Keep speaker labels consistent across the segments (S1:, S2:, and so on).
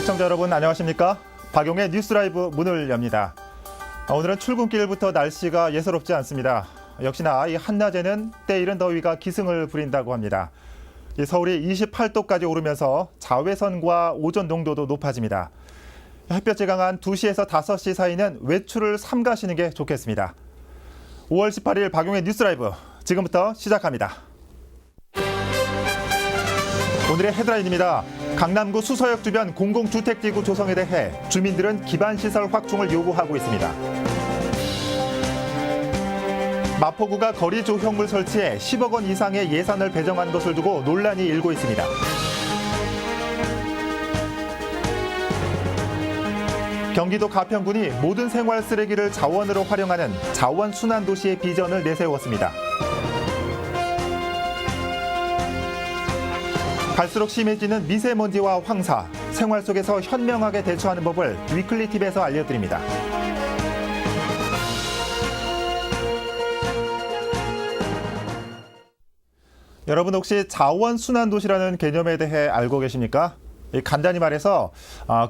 S1: 시청자 여러분 안녕하십니까? 박용의 뉴스라이브 문을 엽니다. 오늘은 출근길부터 날씨가 예사롭지 않습니다. 역시나 이 한낮에는 때이른 더위가 기승을 부린다고 합니다. 이 서울이 28도까지 오르면서 자외선과 오존 농도도 높아집니다. 햇볕이 강한 2시에서 5시 사이는 외출을 삼가시는 게 좋겠습니다. 5월 18일 박용의 뉴스라이브 지금부터 시작합니다. 오늘의 헤드라인입니다. 강남구 수서역 주변 공공주택지구 조성에 대해 주민들은 기반시설 확충을 요구하고 있습니다. 마포구가 거리 조형물 설치에 10억 원 이상의 예산을 배정한 것을 두고 논란이 일고 있습니다. 경기도 가평군이 모든 생활 쓰레기를 자원으로 활용하는 자원순환도시의 비전을 내세웠습니다. 갈수록 심해지는 미세먼지와 황사, 생활 속에서 현명하게 대처하는 법을 위클리 팁에서 알려드립니다. 여러분 혹시 자원순환도시라는 개념에 대해 알고 계십니까? 간단히 말해서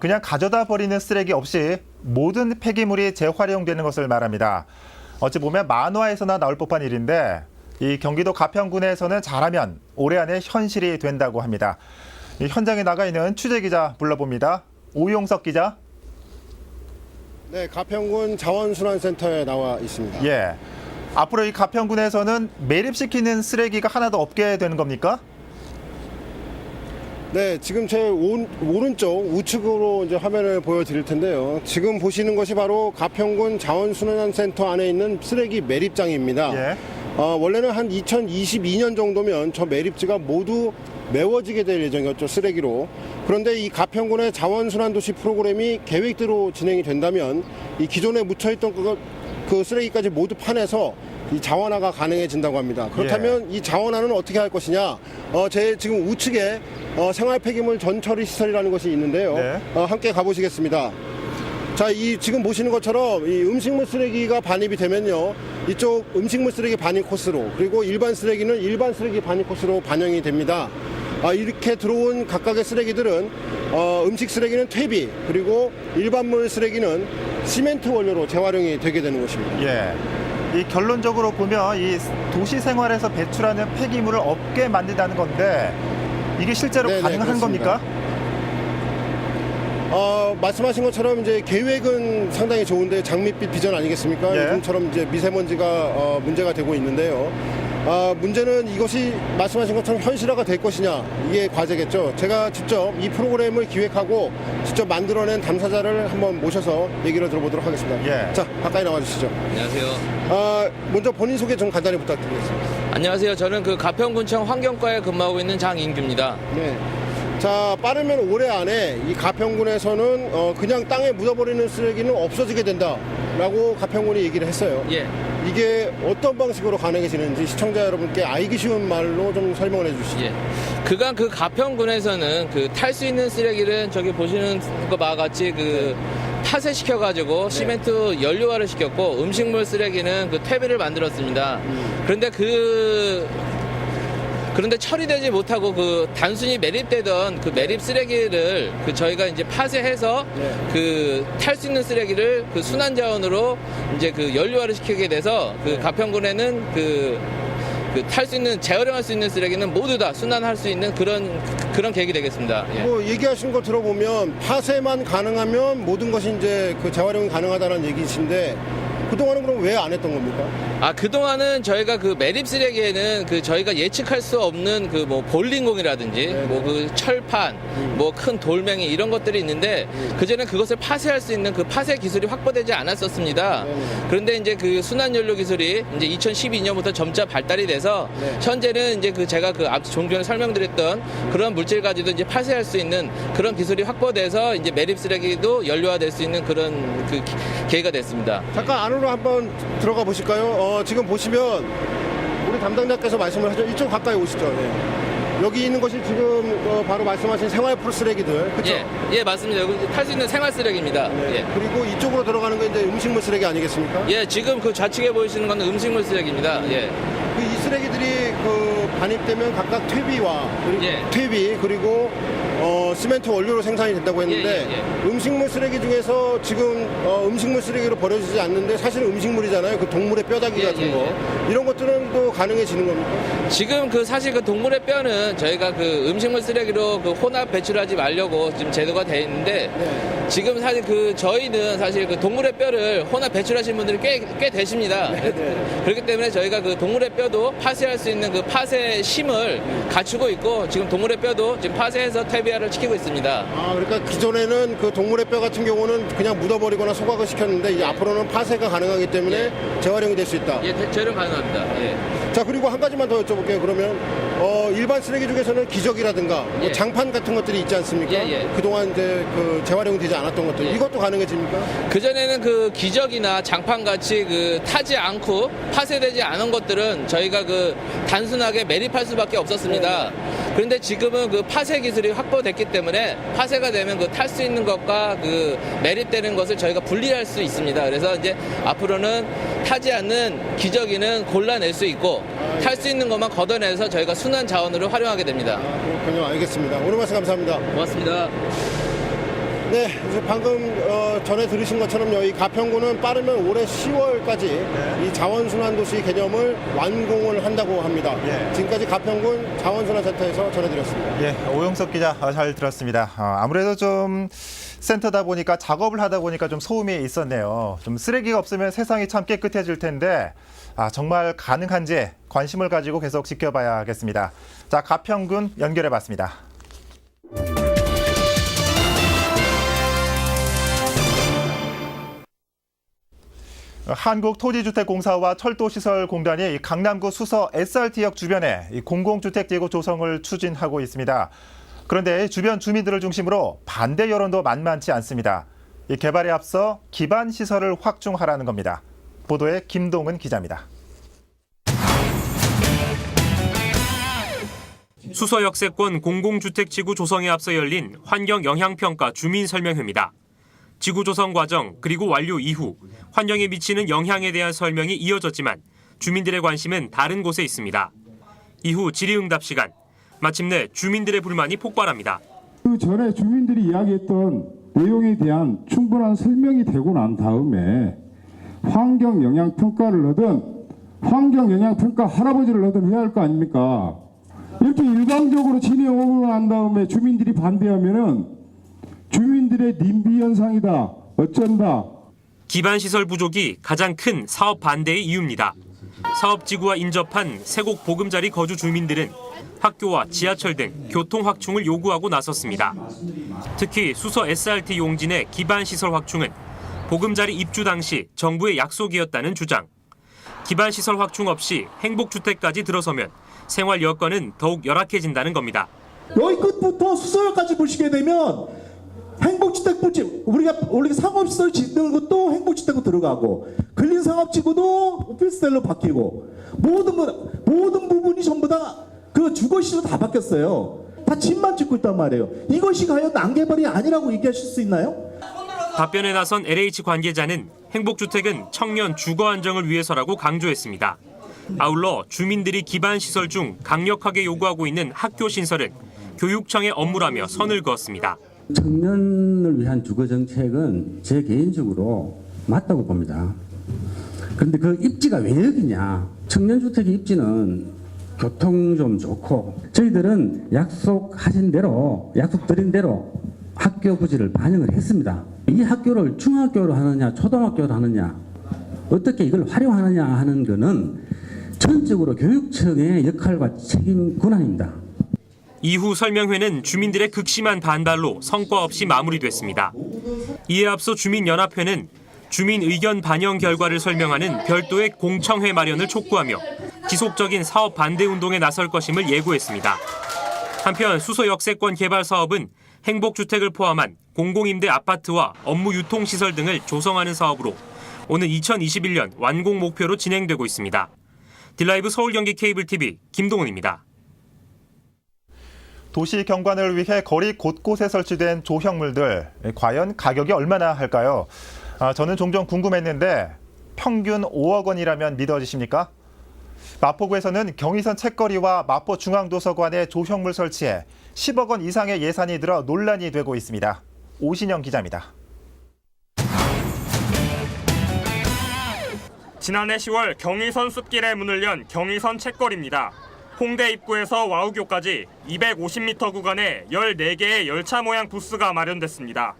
S1: 그냥 가져다 버리는 쓰레기 없이 모든 폐기물이 재활용되는 것을 말합니다. 어찌 보면 만화에서나 나올 법한 일인데 이 경기도 가평군에서는 잘하면 올해 안에 현실이 된다고 합니다. 이 현장에 나가 있는 취재기자 불러봅니다. 오용석 기자.
S2: 네, 가평군 자원순환센터에 나와 있습니다.
S1: 예. 앞으로 이 가평군에서는 매립시키는 쓰레기가 하나도 없게 되는 겁니까?
S2: 네, 지금 제 오른쪽 우측으로 이제 화면을 보여드릴 텐데요. 지금 보시는 것이 바로 가평군 자원순환센터 안에 있는 쓰레기 매립장입니다.
S1: 예.
S2: 원래는 한 2022년 정도면 저 매립지가 모두 메워지게 될 예정이었죠, 쓰레기로. 그런데 이 가평군의 자원순환도시 프로그램이 계획대로 진행이 된다면 이 기존에 묻혀있던 그 쓰레기까지 모두 파내서 이 자원화가 가능해진다고 합니다. 그렇다면 이 자원화는 어떻게 할 것이냐? 제 지금 우측에 생활 폐기물 전처리 시설이라는 것이 있는데요.
S1: 네.
S2: 함께 가보시겠습니다. 자, 이 지금 보시는 것처럼 이 음식물 쓰레기가 반입이 되면요, 이쪽 음식물 쓰레기 반입 코스로, 그리고 일반 쓰레기는 일반 쓰레기 반입 코스로 반영이 됩니다. 이렇게 들어온 각각의 쓰레기들은 음식 쓰레기는 퇴비, 그리고 일반물 쓰레기는 시멘트 원료로 재활용이 되게 되는 것입니다.
S1: 예. 이 결론적으로 보면 이 도시 생활에서 배출하는 폐기물을 없게 만든다는 건데 이게 실제로
S2: 네네,
S1: 가능한
S2: 그렇습니다.
S1: 겁니까?
S2: 말씀하신 것처럼 이제 계획은 상당히 좋은데 장밋빛 비전 아니겠습니까?
S1: 예.
S2: 요즘처럼 이제 미세먼지가 문제가 되고 있는데요. 문제는 이것이 말씀하신 것처럼 현실화가 될 것이냐, 이게 과제겠죠. 제가 직접 이 프로그램을 기획하고 직접 만들어낸 당사자를 한번 모셔서 얘기를 들어보도록 하겠습니다.
S1: 예.
S2: 자, 가까이 나와주시죠.
S3: 안녕하세요.
S2: 먼저 본인 소개 좀 간단히 부탁드리겠습니다.
S3: 안녕하세요. 저는 그 가평군청 환경과에 근무하고 있는 장인규입니다.
S2: 네. 자, 빠르면 올해 안에 이 가평군에서는 그냥 땅에 묻어버리는 쓰레기는 없어지게 된다라고 가평군이 얘기를 했어요.
S3: 예.
S2: 이게 어떤 방식으로 가능해지는지 시청자 여러분께 알기 쉬운 말로 좀 설명을 해주시죠.
S3: 예. 그간 그 가평군에서는 그 탈 수 있는 쓰레기를 저기 보시는 것과 같이 그 파쇄시켜가지고 시멘트 연료화를 시켰고 음식물 쓰레기는 그 퇴비를 만들었습니다. 그런데 처리되지 못하고 그 단순히 매립되던 그 매립 쓰레기를 그 저희가 이제 파쇄해서 그 탈 수 있는 쓰레기를 그 순환 자원으로 이제 그 연료화를 시키게 돼서 그 가평군에는 그 탈 수 있는 재활용할 수 있는 쓰레기는 모두 다 순환할 수 있는 그런 계획이 되겠습니다. 예.
S2: 뭐 얘기하신 거 들어보면 파쇄만 가능하면 모든 것이 이제 그 재활용이 가능하다는 얘기이신데 그동안은 그럼 왜 안 했던 겁니까?
S3: 그동안은 저희가 그 매립 쓰레기에는 그 저희가 예측할 수 없는 그 뭐 볼링공이라든지 뭐 그 철판, 뭐 큰 돌멩이 이런 것들이 있는데 그전에 그것을 파쇄할 수 있는 그 파쇄 기술이 확보되지 않았었습니다. 그런데 이제 그 순환 연료 기술이 이제 2012년부터 점차 발달이 돼서 현재는 이제 그 제가 그 앞서 좀 전에 설명드렸던 그런 물질 가지고 이제 파쇄할 수 있는 그런 기술이 확보돼서 이제 매립 쓰레기도 연료화될 수 있는 그런 그 계기가 됐습니다.
S2: 잠깐 안으로 한번 들어가 보실까요? 지금 보시면 우리 담당자께서 말씀을 하죠. 이쪽 가까이 오시죠. 네. 여기 있는 것이 지금 바로 말씀하신 생활 풀 쓰레기들, 그렇죠?
S3: 예, 맞습니다. 여기 탈 수 있는 생활 쓰레기입니다.
S2: 네.
S3: 예.
S2: 그리고 이쪽으로 들어가는 게 이제 음식물 쓰레기 아니겠습니까?
S3: 예, 지금 그 좌측에 보이시는 건 음식물 쓰레기입니다. 예.
S2: 이 쓰레기들이 그 반입되면 각각 퇴비와
S3: 예.
S2: 퇴비 그리고 시멘트 원료로 생산이 된다고 했는데 음식물 쓰레기 중에서 지금 음식물 쓰레기로 버려지지 않는데 사실은 음식물이잖아요. 그 동물의 뼈다귀 같은 거 이런 것들은 또 가능해지는 겁니까?
S3: 지금 사실 그 동물의 뼈는 저희가 그 음식물 쓰레기로 그 혼합 배출하지 말려고 지금 제도가 돼 있는데 지금 사실 저희는 사실 그 동물의 뼈를 혼합 배출하시는 분들이 꽤 되십니다. 그렇기 때문에 저희가 그 동물의 뼈도 파쇄할 수 있는 그 파쇄 심을 갖추고 있고 지금 동물의 뼈도 지금 파쇄해서 퇴비화를 시키고 있습니다.
S2: 그러니까 기존에는 그 동물의 뼈 같은 경우는 그냥 묻어버리거나 소각을 시켰는데 이제 앞으로는 파쇄가 가능하기 때문에 재활용이 될 수 있다.
S3: 재활용 가능합니다.
S2: 자, 그리고 한 가지만 더 여쭤볼게요. 그러면 일반 쓰레기 중에서는 기저귀라든가 뭐 장판 같은 것들이 있지 않습니까? 그동안 이제 그 재활용이 되지 않았던 것들 이것도 가능해집니까?
S3: 그전에는 그 기저귀나 장판 같이 그 타지 않고 파쇄되지 않은 것들은 저희가 그 단순하게 매립할 수밖에 없었습니다. 그런데 지금은 그 파쇄 기술이 확보됐기 때문에 파쇄가 되면 그 탈 수 있는 것과 그 매립되는 것을 저희가 분리할 수 있습니다. 그래서 이제 앞으로는 타지 않는 기저귀는 골라낼 수 있고 탈 수 있는 것만 걷어내서 저희가 순환 자원으로 활용하게 됩니다.
S2: 그렇군요. 알겠습니다. 오늘 말씀 감사합니다.
S3: 고맙습니다.
S2: 네, 이제 방금 전에 들으신 것처럼요, 이 가평구는 빠르면 올해 10월까지 이 자원순환도시 개념을 완공을 한다고 합니다. 지금까지 가평군 자원순환센터에서 전해드렸습니다.
S1: 오영석 기자 잘 들었습니다. 아무래도 좀 센터다 보니까 작업을 하다 보니까 좀 소음이 있었네요. 좀 쓰레기가 없으면 세상이 참 깨끗해질 텐데 정말 가능한지 관심을 가지고 계속 지켜봐야겠습니다. 자, 가평군 연결해봤습니다. 한국토지주택공사와 철도시설공단이 강남구 수서 SRT역 주변에 공공주택지구 조성을 추진하고 있습니다. 그런데 주변 주민들을 중심으로 반대 여론도 만만치 않습니다. 이 개발에 앞서 기반 시설을 확충하라는 겁니다. 보도에 김동은 기자입니다.
S4: 수서 역세권 공공주택지구 조성에 앞서 열린 환경영향평가 주민설명회입니다. 지구 조성 과정 그리고 완료 이후 환경에 미치는 영향에 대한 설명이 이어졌지만 주민들의 관심은 다른 곳에 있습니다. 이후 질의응답 시간, 마침내 주민들의 불만이 폭발합니다.
S5: 그 전에 주민들이 이야기했던 내용에 대한 충분한 설명이 되고 난 다음에 환경영향평가를 하든 환경영향평가 할아버지를 하든 해야 할 거 아닙니까? 이렇게 일방적으로 진행하고 난 다음에 주민들이 반대하면은 주민들의 님비 현상이다, 어쩐다.
S4: 기반시설 부족이 가장 큰 사업 반대의 이유입니다. 사업지구와 인접한 세곡 보금자리 거주 주민들은 학교와 지하철 등 교통 확충을 요구하고 나섰습니다. 특히 수서 SRT 용진의 기반시설 확충은 보금자리 입주 당시 정부의 약속이었다는 주장. 기반시설 확충 없이 행복주택까지 들어서면 생활 여건은 더욱 열악해진다는 겁니다.
S6: 여기 끝부터 수서역까지 보시게 되면 행복주택 우리가 상업시설 짓는 것도 행복주택으로 들어가고 근린상업지구도 오피스텔로 바뀌고 모든 부분이 전부 다 그 주거시로 다 바뀌었어요. 다 집만 짓고 있단 말이에요. 이것이 과연 난개발이 아니라고 얘기하실 수 있나요?
S4: 답변에 나선 LH 관계자는 행복주택은 청년 주거 안정을 위해서라고 강조했습니다. 아울러 주민들이 기반시설 중 강력하게 요구하고 있는 학교 신설은 교육청의 업무라며 선을 그었습니다.
S7: 청년을 위한 주거 정책은 제 개인적으로 맞다고 봅니다. 그런데 그 입지가 왜 여기냐? 청년주택의 입지는 교통 좀 좋고 저희들은 약속드린 대로 학교 부지를 반영을 했습니다. 이 학교를 중학교로 하느냐 초등학교로 하느냐 어떻게 이걸 활용하느냐 하는 것은 전적으로 교육청의 역할과 책임 권한입니다.
S4: 이후 설명회는 주민들의 극심한 반발로 성과 없이 마무리됐습니다. 이에 앞서 주민연합회는 주민 의견 반영 결과를 설명하는 별도의 공청회 마련을 촉구하며 지속적인 사업 반대 운동에 나설 것임을 예고했습니다. 한편 수서 역세권 개발 사업은 행복주택을 포함한 공공임대 아파트와 업무 유통시설 등을 조성하는 사업으로 오는 2021년 완공 목표로 진행되고 있습니다. 딜라이브 서울 경기 케이블 TV 김동훈입니다.
S1: 도시 경관을 위해 거리 곳곳에 설치된 조형물들, 과연 가격이 얼마나 할까요? 저는 종종 궁금했는데 평균 5억 원이라면 믿어지십니까? 마포구에서는 경의선 책거리와 마포중앙도서관에 조형물 설치해 10억 원 이상의 예산이 들어 논란이 되고 있습니다. 오신영 기자입니다.
S8: 지난해 10월 경의선 숲길에 문을 연 경의선 책거리입니다. 홍대 입구에서 와우교까지 250m 구간에 14개의 열차 모양 부스가 마련됐습니다.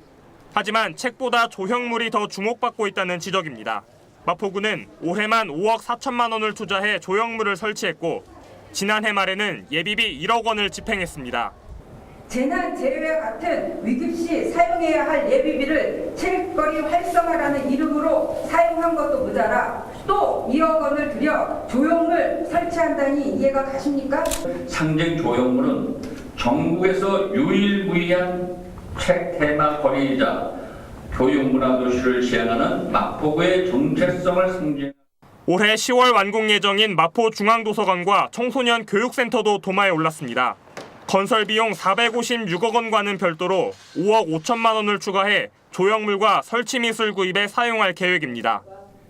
S8: 하지만 책보다 조형물이 더 주목받고 있다는 지적입니다. 마포구는 올해만 5억 4천만 원을 투자해 조형물을 설치했고 지난해 말에는 예비비 1억 원을 집행했습니다.
S9: 재난 재해와 같은 위급 시 사용해야 할 예비비를 책거리 활성화라는 이름으로 사용한 것도 모자라 또 2억 원을 들여 조형물 설치한다니 이해가 가십니까?
S10: 상징 조형물은 전국에서 유일무이한 책 테마 거리이자 교육문화도시를 시행하는 마포구의 정체성을 상징합니다.
S8: 올해 10월 완공 예정인 마포중앙도서관과 청소년 교육센터도 도마에 올랐습니다. 건설 비용 456억 원과는 별도로 5억 5천만 원을 추가해 조형물과 설치미술 구입에 사용할 계획입니다.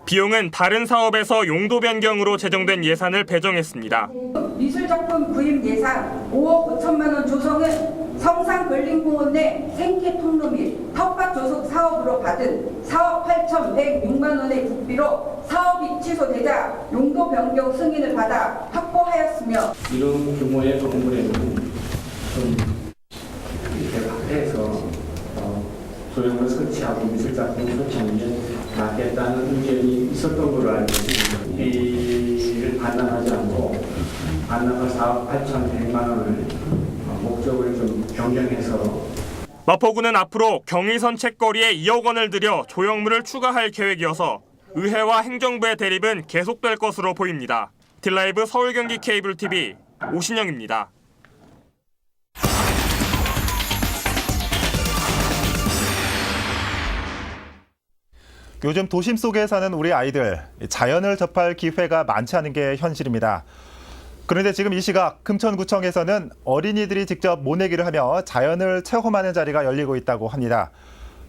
S8: 비용은 다른 사업에서 용도 변경으로 제정된 예산을 배정했습니다.
S9: 미술작품 구입 예산 5억 5천만 원 조성은 성산벌림공원 내 생태통로 및 텃밭 조성 사업으로 받은 4억 8,106만 원의 국비로 사업이 취소되자 용도 변경 승인을 받아 확보하였으며
S11: 이런 규모의 건물에는 좀 이렇게 밖에서 조형을 설치하고 미술작품을 설치하는 게 낫겠다는 의견이 있었던 걸로 알고 있습니다. 이를 반납하지 않고 반납한 4억 8,100만 원을 목적을 좀 변경해서
S8: 마포구는 앞으로 경의선 책거리에 2억 원을 들여 조형물을 추가할 계획이어서 의회와 행정부의 대립은 계속될 것으로 보입니다. 딜라이브 서울경기 케이블TV 오신영입니다.
S1: 요즘 도심 속에 사는 우리 아이들, 자연을 접할 기회가 많지 않은 게 현실입니다. 그런데 지금 이 시각 금천구청에서는 어린이들이 직접 모내기를 하며 자연을 체험하는 자리가 열리고 있다고 합니다.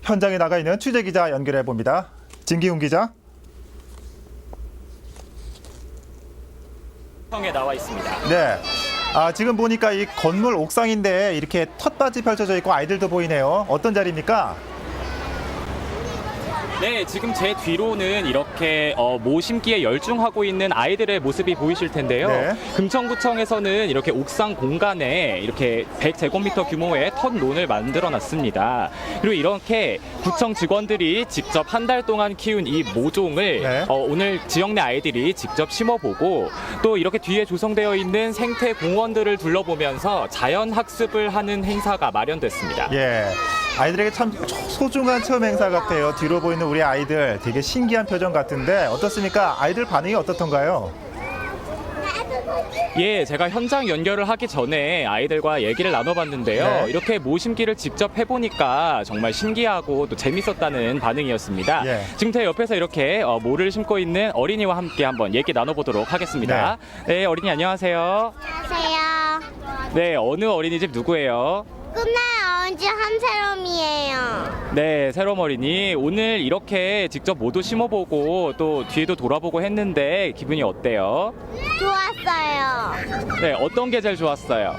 S1: 현장에 나가 있는 취재기자 연결해 봅니다. 진기훈 기자.
S12: 에 나와 있습니다.
S1: 네. 지금 보니까 이 건물 옥상인데 이렇게 텃밭이 펼쳐져 있고 아이들도 보이네요. 어떤 자리입니까?
S12: 네, 지금 제 뒤로는 이렇게 모 심기에 열중하고 있는 아이들의 모습이 보이실 텐데요.
S1: 네.
S12: 금천구청에서는 이렇게 옥상 공간에 이렇게 100제곱미터 규모의 텃논을 만들어 놨습니다. 그리고 이렇게 구청 직원들이 직접 한 달 동안 키운 이 모종을
S1: 네.
S12: 오늘 지역 내 아이들이 직접 심어보고 또 이렇게 뒤에 조성되어 있는 생태 공원들을 둘러보면서 자연 학습을 하는 행사가 마련됐습니다.
S1: 예. 아이들에게 참 소중한 체험 행사 같아요. 뒤로 보이는 우리 아이들 되게 신기한 표정 같은데 어떻습니까? 아이들 반응이 어떻던가요?
S12: 예, 제가 현장 연결을 하기 전에 아이들과 얘기를 나눠봤는데요.
S1: 네.
S12: 이렇게 모심기를 직접 해보니까 정말 신기하고 또 재밌었다는 반응이었습니다.
S1: 예.
S12: 지금 제 옆에서 이렇게 모를 심고 있는 어린이와 함께 한번 얘기 나눠보도록 하겠습니다. 네, 어린이 안녕하세요.
S13: 안녕하세요.
S12: 네, 어느 어린이집 누구예요?
S13: 꿈나라 어린이집 한세롬이에요.
S12: 네, 새롬 어린이 오늘 이렇게 직접 모두 심어보고 또 뒤에도 돌아보고 했는데 기분이 어때요?
S13: 좋았어요.
S12: 네, 어떤 게 제일 좋았어요?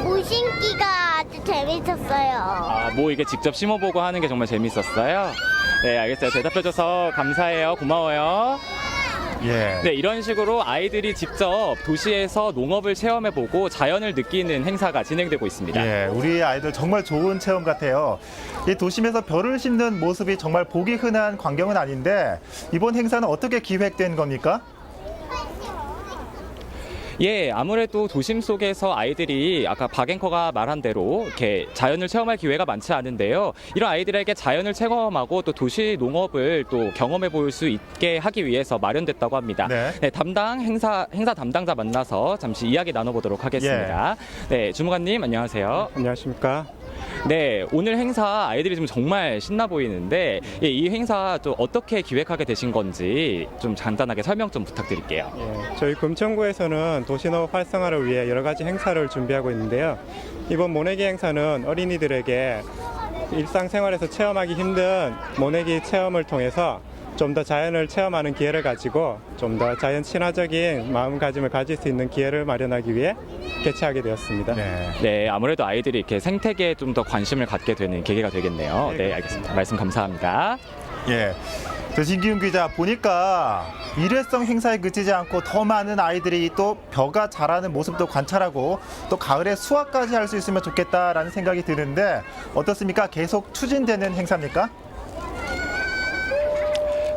S13: 모심기가 아주 재밌었어요.
S12: 뭐 이게 직접 심어보고 하는 게 정말 재밌었어요? 네, 알겠어요. 대답해줘서 감사해요. 고마워요.
S1: 예.
S12: 네, 이런 식으로 아이들이 직접 도시에서 농업을 체험해보고 자연을 느끼는 행사가 진행되고 있습니다.
S1: 예, 우리 아이들 정말 좋은 체험 같아요. 이 도심에서 벼를 심는 모습이 정말 보기 흔한 광경은 아닌데 이번 행사는 어떻게 기획된 겁니까?
S12: 예, 아무래도 도심 속에서 아이들이 아까 박앵커가 말한 대로 이렇게 자연을 체험할 기회가 많지 않은데요. 이런 아이들에게 자연을 체험하고 또 도시 농업을 또 경험해 볼 수 있게 하기 위해서 마련됐다고 합니다.
S1: 네.
S12: 네, 행사 담당자 만나서 잠시 이야기 나눠보도록 하겠습니다. 네, 주무관님 안녕하세요.
S14: 안녕하십니까.
S12: 네, 오늘 행사 아이들이 지금 정말 신나 보이는데 이 행사 또 어떻게 기획하게 되신 건지 좀 간단하게 설명 좀 부탁드릴게요.
S14: 예, 저희 금천구에서는 도시농업 활성화를 위해 여러 가지 행사를 준비하고 있는데요. 이번 모내기 행사는 어린이들에게 일상생활에서 체험하기 힘든 모내기 체험을 통해서 좀 더 자연을 체험하는 기회를 가지고 좀 더 자연 친화적인 마음가짐을 가질 수 있는 기회를 마련하기 위해 개최하게 되었습니다.
S12: 네, 아무래도 아이들이 이렇게 생태계에 좀 더 관심을 갖게 되는 계기가 되겠네요. 네, 알겠습니다. 말씀 감사합니다.
S1: 예. 저 진기훈 기자 보니까 일회성 행사에 그치지 않고 더 많은 아이들이 또 벼가 자라는 모습도 관찰하고 또 가을에 수확까지 할 수 있으면 좋겠다라는 생각이 드는데 어떻습니까? 계속 추진되는 행사입니까?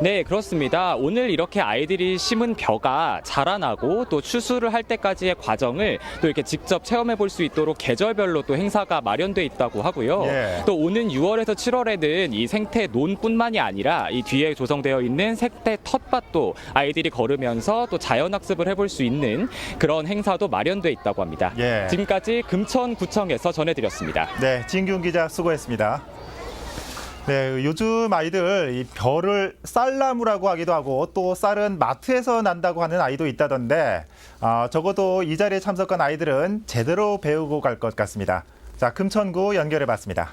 S12: 네, 그렇습니다. 오늘 이렇게 아이들이 심은 벼가 자라나고 또 추수를 할 때까지의 과정을 또 이렇게 직접 체험해 볼 수 있도록 계절별로 또 행사가 마련돼 있다고 하고요.
S1: 예.
S12: 또 오는 6월에서 7월에는 이 생태 논뿐만이 아니라 이 뒤에 조성되어 있는 생태 텃밭도 아이들이 걸으면서 또 자연학습을 해볼 수 있는 그런 행사도 마련돼 있다고 합니다.
S1: 예.
S12: 지금까지 금천구청에서 전해드렸습니다.
S1: 네, 진기훈 기자 수고했습니다. 네, 요즘 아이들 이 벼를 쌀나무라고 하기도 하고 또 쌀은 마트에서 난다고 하는 아이도 있다던데 적어도 이 자리에 참석한 아이들은 제대로 배우고 갈 것 같습니다. 자, 금천구 연결해봤습니다.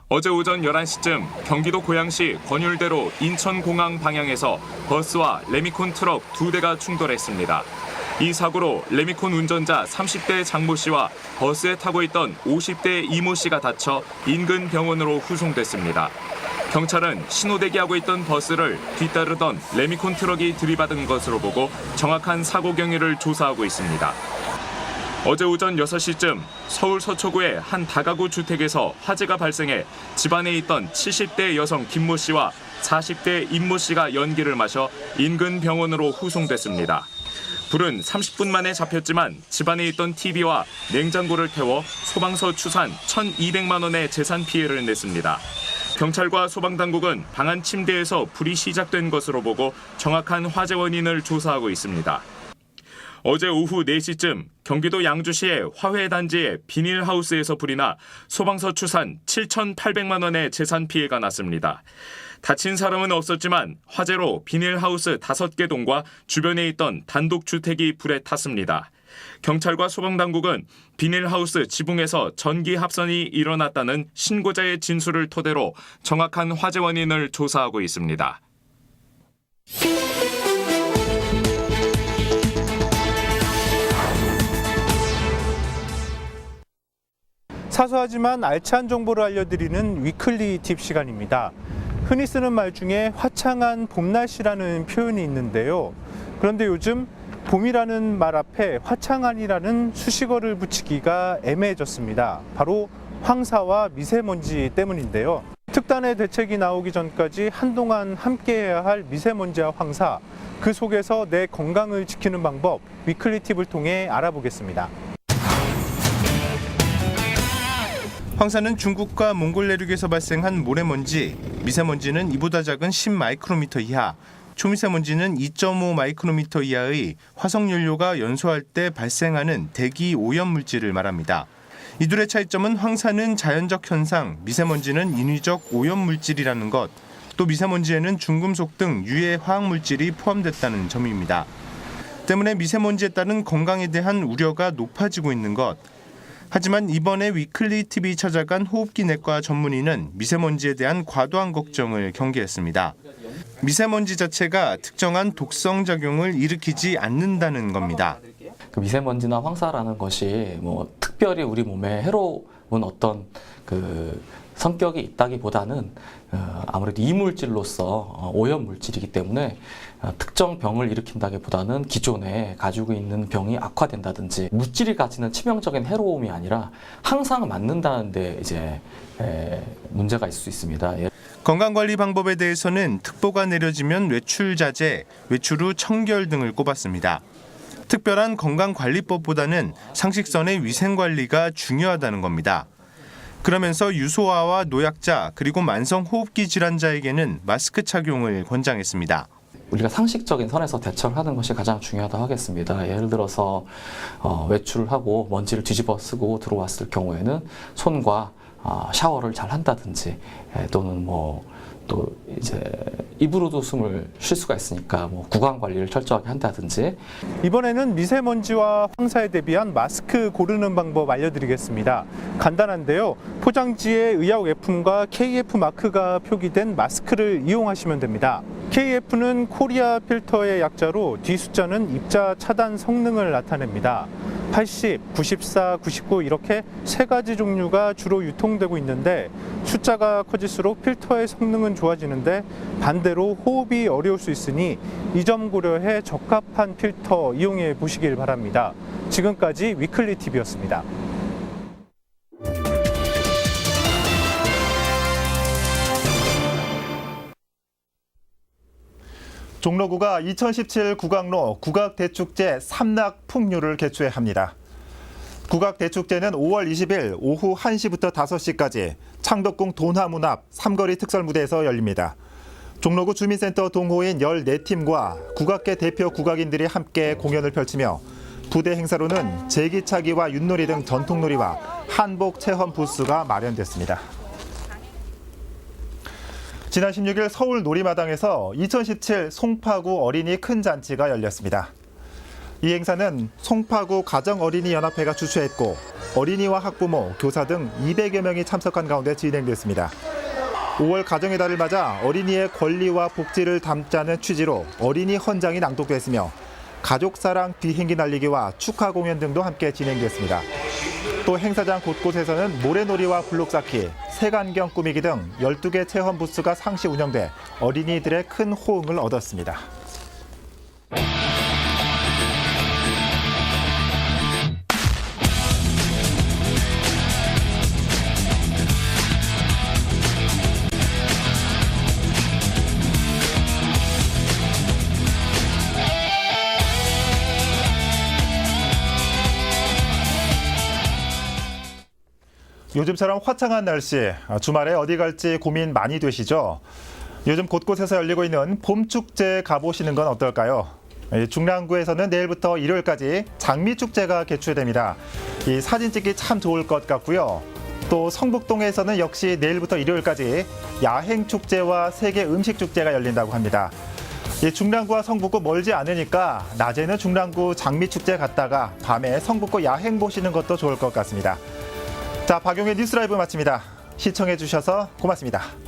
S15: 어제 오전 11시쯤 경기도 고양시 권율대로 인천공항 방향에서 버스와 레미콘 트럭 2대가 충돌했습니다. 이 사고로 레미콘 운전자 30대 장모 씨와 버스에 타고 있던 50대 이모 씨가 다쳐 인근 병원으로 후송됐습니다. 경찰은 신호대기하고 있던 버스를 뒤따르던 레미콘 트럭이 들이받은 것으로 보고 정확한 사고 경위를 조사하고 있습니다. 어제 오전 6시쯤 서울 서초구의 한 다가구 주택에서 화재가 발생해 집안에 있던 70대 여성 김모 씨와 40대 임모 씨가 연기를 마셔 인근 병원으로 후송됐습니다. 불은 30분 만에 잡혔지만 집안에 있던 TV와 냉장고를 태워 소방서 추산 1,200만 원의 재산 피해를 냈습니다. 경찰과 소방당국은 방 안 침대에서 불이 시작된 것으로 보고 정확한 화재 원인을 조사하고 있습니다. 어제 오후 4시쯤 경기도 양주시의 화훼단지의 비닐하우스에서 불이 나 소방서 추산 7,800만 원의 재산 피해가 났습니다. 다친 사람은 없었지만 화재로 비닐하우스 5개 동과 주변에 있던 단독주택이 불에 탔습니다. 경찰과 소방당국은 비닐하우스 지붕에서 전기 합선이 일어났다는 신고자의 진술을 토대로 정확한 화재 원인을 조사하고 있습니다.
S14: 사소하지만 알찬 정보를 알려드리는 위클리 팁 시간입니다. 흔히 쓰는 말 중에 화창한 봄 날씨라는 표현이 있는데요. 그런데 요즘 봄이라는 말 앞에 화창한이라는 수식어를 붙이기가 애매해졌습니다. 바로 황사와 미세먼지 때문인데요. 특단의 대책이 나오기 전까지 한동안 함께해야 할 미세먼지와 황사, 그 속에서 내 건강을 지키는 방법, 위클리 팁을 통해 알아보겠습니다. 황사는 중국과 몽골 내륙에서 발생한 모래먼지, 미세먼지는 이보다 작은 10마이크로미터 이하, 초미세먼지는 2.5 마이크로미터 이하의 화석연료가 연소할 때 발생하는 대기 오염물질을 말합니다. 이 둘의 차이점은 황사는 자연적 현상, 미세먼지는 인위적 오염물질이라는 것, 또 미세먼지에는 중금속 등 유해 화학물질이 포함됐다는 점입니다. 때문에 미세먼지에 따른 건강에 대한 우려가 높아지고 있는 것. 하지만 이번에 위클리 TV에 찾아간 호흡기 내과 전문의는 미세먼지에 대한 과도한 걱정을 경계했습니다. 미세먼지 자체가 특정한 독성 작용을 일으키지 않는다는 겁니다.
S16: 그 미세먼지나 황사라는 것이 뭐 특별히 우리 몸에 해로운 어떤 그 성격이 있다기보다는 아무래도 이물질로서 오염 물질이기 때문에 특정 병을 일으킨다기보다는 기존에 가지고 있는 병이 악화된다든지 물질이 가지는 치명적인 해로움이 아니라 항상 맞는다는데 이제 문제가 있을 수 있습니다.
S14: 건강관리 방법에 대해서는 특보가 내려지면 외출 자제, 외출 후 청결 등을 꼽았습니다. 특별한 건강관리법보다는 상식선의 위생관리가 중요하다는 겁니다. 그러면서 유소아와 노약자 그리고 만성호흡기 질환자에게는 마스크 착용을 권장했습니다.
S16: 우리가 상식적인 선에서 대처를 하는 것이 가장 중요하다고 하겠습니다. 예를 들어서 외출을 하고 먼지를 뒤집어 쓰고 들어왔을 경우에는 손과 샤워를 잘 한다든지 또는 또 이제 입으로도 숨을 쉴 수가 있으니까 뭐 구강 관리를 철저하게 한다든지.
S14: 이번에는 미세먼지와 황사에 대비한 마스크 고르는 방법 알려드리겠습니다. 간단한데요. 포장지에 의약 F과 KF 마크가 표기된 마스크를 이용하시면 됩니다. KF는 코리아 필터의 약자로 뒤 숫자는 입자 차단 성능을 나타냅니다. 80, 94, 99 이렇게 세 가지 종류가 주로 유통되고 있는데 숫자가 커질수록 필터의 성능은 좋아지는데 반대로 호흡이 어려울 수 있으니 이 점 고려해 적합한 필터 이용해 보시길 바랍니다. 지금까지 위클리 TV였습니다.
S1: 종로구가 2017 구강로 국악대축제 삼락 풍류를 개최합니다. 국악대축제는 5월 20일 오후 1시부터 5시까지 창덕궁 돈화문 앞 삼거리 특설무대에서 열립니다. 종로구 주민센터 동호인 14팀과 국악계 대표 국악인들이 함께 공연을 펼치며 부대 행사로는 제기차기와 윷놀이 등 전통놀이와 한복 체험 부스가 마련됐습니다. 지난 16일 서울 놀이마당에서 2017 송파구 어린이 큰 잔치가 열렸습니다. 이 행사는 송파구 가정어린이연합회가 주최했고 어린이와 학부모, 교사 등 200여 명이 참석한 가운데 진행됐습니다. 5월 가정의 달을 맞아 어린이의 권리와 복지를 담자는 취지로 어린이 헌장이 낭독됐으며 가족사랑 비행기 날리기와 축하 공연 등도 함께 진행됐습니다. 또 행사장 곳곳에서는 모래놀이와 블록쌓기, 색안경 꾸미기 등 12개 체험 부스가 상시 운영돼 어린이들의 큰 호응을 얻었습니다. 요즘처럼 화창한 날씨, 주말에 어디 갈지 고민 많이 되시죠? 요즘 곳곳에서 열리고 있는 봄축제 가보시는 건 어떨까요? 중랑구에서는 내일부터 일요일까지 장미축제가 개최됩니다. 이 사진 찍기 참 좋을 것 같고요. 또 성북동에서는 역시 내일부터 일요일까지 야행축제와 세계 음식축제가 열린다고 합니다. 중랑구와 성북구 멀지 않으니까 낮에는 중랑구 장미축제 갔다가 밤에 성북구 야행 보시는 것도 좋을 것 같습니다. 자, 박용의 뉴스라이브 마칩니다. 시청해 주셔서 고맙습니다.